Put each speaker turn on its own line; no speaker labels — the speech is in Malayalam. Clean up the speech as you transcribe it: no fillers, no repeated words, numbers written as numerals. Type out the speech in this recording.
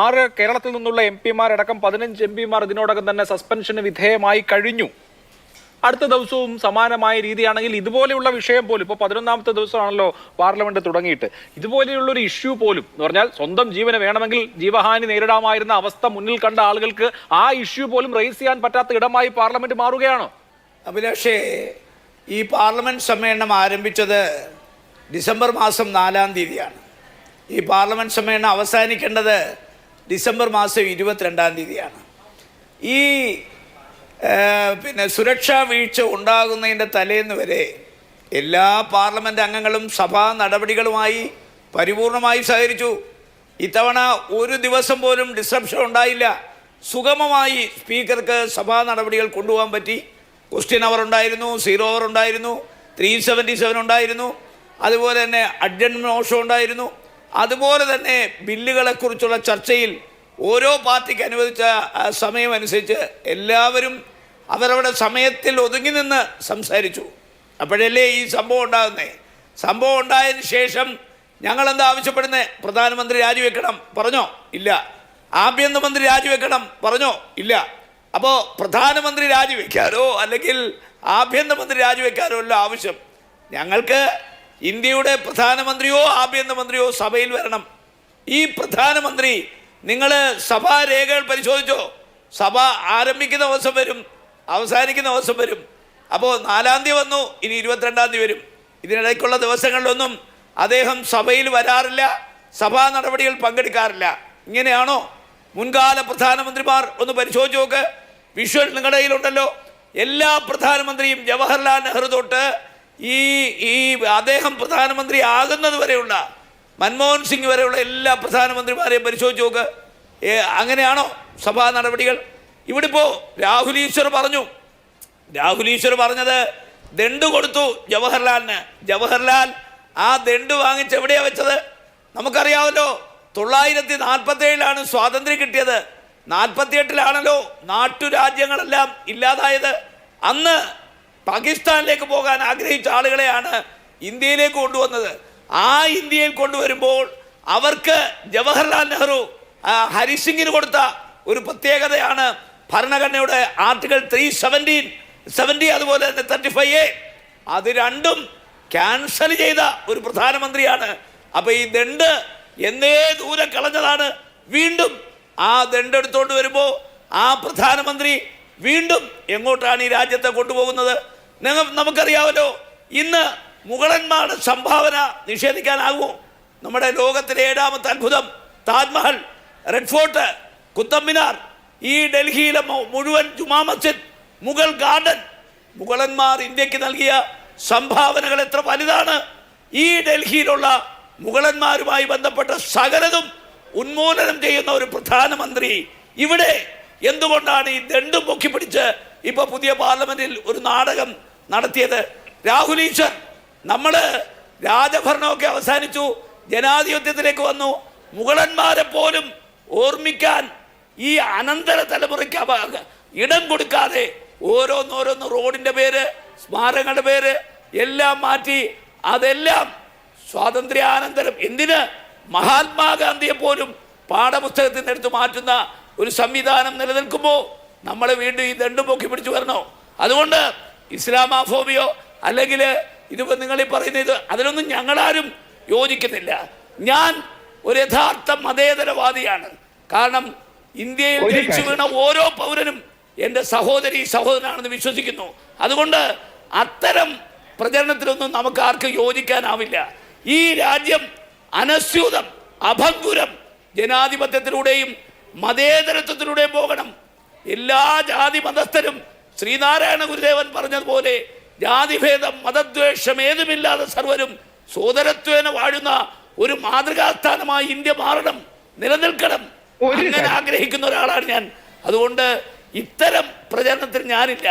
6 കേരളത്തിൽ നിന്നുള്ള MP-മാരടക്കം 15 MP-മാർ ഇതിനോടകം തന്നെ സസ്പെൻഷന് വിധേയമായി കഴിഞ്ഞു. അടുത്ത ദിവസവും സമാനമായ രീതിയാണെങ്കിൽ ഇതുപോലെയുള്ള വിഷയം പോലും ഇപ്പോൾ 11ാമത്തെ ദിവസമാണല്ലോ പാർലമെന്റ് തുടങ്ങിയിട്ട്, ഇതുപോലെയുള്ളൊരു ഇഷ്യൂ പോലും എന്ന് പറഞ്ഞാൽ സ്വന്തം ജീവന് വേണമെങ്കിൽ ജീവഹാനി നേരിടാമായിരുന്ന അവസ്ഥ മുന്നിൽ കണ്ട ആളുകൾക്ക് ആ ഇഷ്യൂ പോലും റേസ് ചെയ്യാൻ പറ്റാത്ത ഇടമായി പാർലമെന്റ് മാറുകയാണോ?
അഭിലാഷേ, ഈ പാർലമെന്റ് സമ്മേളനം ആരംഭിച്ചത് ഡിസംബർ മാസം 4-ാം തീയതിയാണ്. ഈ പാർലമെന്റ് സമ്മേളനം അവസാനിക്കേണ്ടത് ഡിസംബർ മാസം 22-ാം തീയതിയാണ്. ഈ സുരക്ഷാ വീഴ്ച ഉണ്ടാകുന്നതിൻ്റെ തലേന്ന് വരെ എല്ലാ പാർലമെൻറ്റ് അംഗങ്ങളും സഭാ നടപടികളുമായി പരിപൂർണമായി സഹകരിച്ചു. ഇത്തവണ ഒരു ദിവസം പോലും ഡിസ്റപ്ഷൻ ഉണ്ടായില്ല. സുഗമമായി സ്പീക്കർക്ക് സഭാ നടപടികൾ കൊണ്ടുപോകാൻ പറ്റി. ക്വസ്റ്റ്യൻ അവർ ഉണ്ടായിരുന്നു, 0 അവർ ഉണ്ടായിരുന്നു, 377 ഉണ്ടായിരുന്നു, അതുപോലെ തന്നെ അഡ്ജർൻമെന്റ് മോഷൻ ഉണ്ടായിരുന്നു. അതുപോലെ തന്നെ ബില്ലുകളെക്കുറിച്ചുള്ള ചർച്ചയിൽ ഓരോ പാർട്ടിക്ക് അനുവദിച്ച സമയമനുസരിച്ച് എല്ലാവരും അവരവിടെ സമയത്തിൽ ഒതുങ്ങി നിന്ന് സംസാരിച്ചു. അപ്പോഴല്ലേ ഈ സംഭവം ഉണ്ടാകുന്നത്. സംഭവം ഉണ്ടായതിന് ശേഷം ഞങ്ങളെന്താ ആവശ്യപ്പെടുന്നത്? പ്രധാനമന്ത്രി രാജിവെക്കണം പറഞ്ഞോ? ഇല്ല. ആഭ്യന്തരമന്ത്രി രാജിവെക്കണം പറഞ്ഞോ? ഇല്ല. അപ്പോൾ പ്രധാനമന്ത്രി രാജിവെക്കാനോ അല്ലെങ്കിൽ ആഭ്യന്തരമന്ത്രി രാജിവെക്കാനോ അല്ല ആവശ്യം. ഞങ്ങൾക്ക് ഇന്ത്യയുടെ പ്രധാനമന്ത്രിയോ ആഭ്യന്തരമന്ത്രിയോ സഭയിൽ വരണം. ഈ പ്രധാനമന്ത്രി, നിങ്ങൾ സഭാ രേഖകൾ പരിശോധിച്ചോ? സഭ ആരംഭിക്കുന്ന ദിവസം വരും, അവസാനിക്കുന്ന ദിവസം വരും. അപ്പോൾ 4-ാം തീയതി വന്നു, ഇനി 22-ാം തീയതി വരും. ഇതിനിടയ്ക്കുള്ള ദിവസങ്ങളിലൊന്നും അദ്ദേഹം സഭയിൽ വരാറില്ല, സഭാ നടപടികൾ പങ്കെടുക്കാറില്ല. ഇങ്ങനെയാണോ മുൻകാല പ്രധാനമന്ത്രിമാർ? ഒന്ന് പരിശോധിച്ച് നോക്ക്. വിഷ്വൽ നിങ്ങളുടെ കയ്യിലുണ്ടല്ലോ. എല്ലാ പ്രധാനമന്ത്രിയും ജവഹർലാൽ നെഹ്റു തൊട്ട് ഈ അദ്ദേഹം പ്രധാനമന്ത്രി ആകുന്നത് വരെയുള്ള മൻമോഹൻ സിംഗ് വരെയുള്ള എല്ലാ പ്രധാനമന്ത്രിമാരെയും പരിശോധിച്ച് നോക്ക്. അങ്ങനെയാണോ സഭാ നടപടികൾ? ഇവിടെ ഇപ്പോൾ രാഹുൽ ഈശ്വർ പറഞ്ഞത് ദണ്ട് കൊടുത്തു ജവഹർലാലിന്. ജവഹർലാൽ ആ ദണ്ട് വാങ്ങിച്ച് എവിടെയാണ് വെച്ചത്? നമുക്കറിയാമല്ലോ. 947-ലാണ് സ്വാതന്ത്ര്യം കിട്ടിയത്. 48-ലാണല്ലോ നാട്ടുരാജ്യങ്ങളെല്ലാം ഇല്ലാതായത്. അന്ന് പാകിസ്ഥാനിലേക്ക് പോകാൻ ആഗ്രഹിച്ച ആളുകളെയാണ് ഇന്ത്യയിലേക്ക് കൊണ്ടുവന്നത്. ആ ഇന്ത്യയിൽ കൊണ്ടുവരുമ്പോൾ അവർക്ക് ജവഹർലാൽ നെഹ്റു ഹരിസിംഗിന് കൊടുത്ത ഒരു പ്രത്യേകതയാണ് ഭരണഘടനയുടെ ആർട്ടിക്കിൾ 370 അതുപോലെ തന്നെ 35A. അത് രണ്ടും ക്യാൻസൽ ചെയ്ത ഒരു പ്രധാനമന്ത്രിയാണ്. അപ്പോൾ ഈ ദണ്ട് എന്നേ ദൂരെ കളഞ്ഞതാണ്. വീണ്ടും ആ ദണ്ട് എടുത്തുകൊണ്ട് വരുമ്പോൾ ആ പ്രധാനമന്ത്രി വീണ്ടും എങ്ങോട്ടാണ് ഈ രാജ്യത്തെ കൊണ്ടുപോകുന്നത്? നമുക്കറിയാമല്ലോ. ഇന്ന് മുഗളന്മാരുടെ സംഭാവന നിഷേധിക്കാനാകുമോ? നമ്മുടെ ലോകത്തിലെ 7ാമത്തെ അത്ഭുതം താജ്മഹൽ, റെഡ് ഫോർട്ട്, കുത്തബ് മിനാർ, ഈ ഡൽഹിയിലെ മുഴുവൻ ജുമാ മസ്ജിദ്, മുഗൾ ഗാർഡൻ, മുഗളന്മാർ ഇന്ത്യക്ക് നൽകിയ സംഭാവനകൾ എത്ര വലുതാണ്. ഈ ഡൽഹിയിലുള്ള മുഗളന്മാരുമായി ബന്ധപ്പെട്ട സകലതും ഉന്മൂലനം ചെയ്യുന്ന ഒരു പ്രധാനമന്ത്രി ഇവിടെ എന്തുകൊണ്ടാണ് ഈ ദണ്ടും പൊക്കിപ്പിടിച്ച് ഇപ്പോൾ പുതിയ പാർലമെന്റിൽ ഒരു നാടകം നടത്തിയത്? രാഹുൽ ഈശ്വർ, നമ്മൾ രാജഭരണമൊക്കെ അവസാനിച്ചു, ജനാധിപത്യത്തിലേക്ക് വന്നു. മുഗളന്മാരെ പോലും ഓർമ്മിക്കാൻ ഈ അനന്തര തലമുറയ്ക്ക് ഇടം കൊടുക്കാതെ ഓരോന്നോരോന്ന് റോഡിൻ്റെ പേര്, സ്മാരകങ്ങളുടെ പേര് എല്ലാം മാറ്റി അതെല്ലാം സ്വാതന്ത്ര്യാനന്തരം എന്തിന് മഹാത്മാഗാന്ധിയെ പോലും പാഠപുസ്തകത്തിൽ നിന്ന് എടുത്ത് മാറ്റുന്ന ഒരു സംവിധാനം നിലനിൽക്കുമ്പോൾ നമ്മൾ വീണ്ടും ഈ ദണ്ടും പൊക്കി പിടിച്ചു വരണോ? അതുകൊണ്ട് ഇസ്ലാമാഫോബിയോ അല്ലെങ്കിൽ ഇതിപ്പോൾ നിങ്ങളീ പറയുന്നത് അതിലൊന്നും ഞങ്ങളാരും യോജിക്കുന്നില്ല. ഞാൻ ഒരു യഥാർത്ഥ മതേതരവാദിയാണ്. കാരണം ഇന്ത്യയിൽ ജനിച്ചു വീണ ഓരോ പൗരനും എൻ്റെ സഹോദരനാണെന്ന് വിശ്വസിക്കുന്നു. അതുകൊണ്ട് അത്തരം പ്രചരണത്തിലൊന്നും നമുക്ക് ആർക്കും യോജിക്കാനാവില്ല. ഈ രാജ്യം അനസ്യൂതം അഭംഗുരം ജനാധിപത്യത്തിലൂടെയും മതേതരത്വത്തിലൂടെയും പോകണം. എല്ലാ ജാതി മതസ്ഥരും ശ്രീനാരായണ ഗുരുദേവൻ പറഞ്ഞതുപോലെ ജാതിഭേദം മതദ്വേഷം ഏതുമില്ലാതെ സർവരും സോദരത്വേന വാഴുന്ന ഒരു മാതൃകാസ്ഥാനമായി ഇന്ത്യ മാറണം, നിലനിൽക്കണം. അങ്ങനെ ആഗ്രഹിക്കുന്ന ഒരാളാണ് ഞാൻ. അതുകൊണ്ട് ഇത്തരം പ്രചരണത്തിൽ ഞാനില്ല.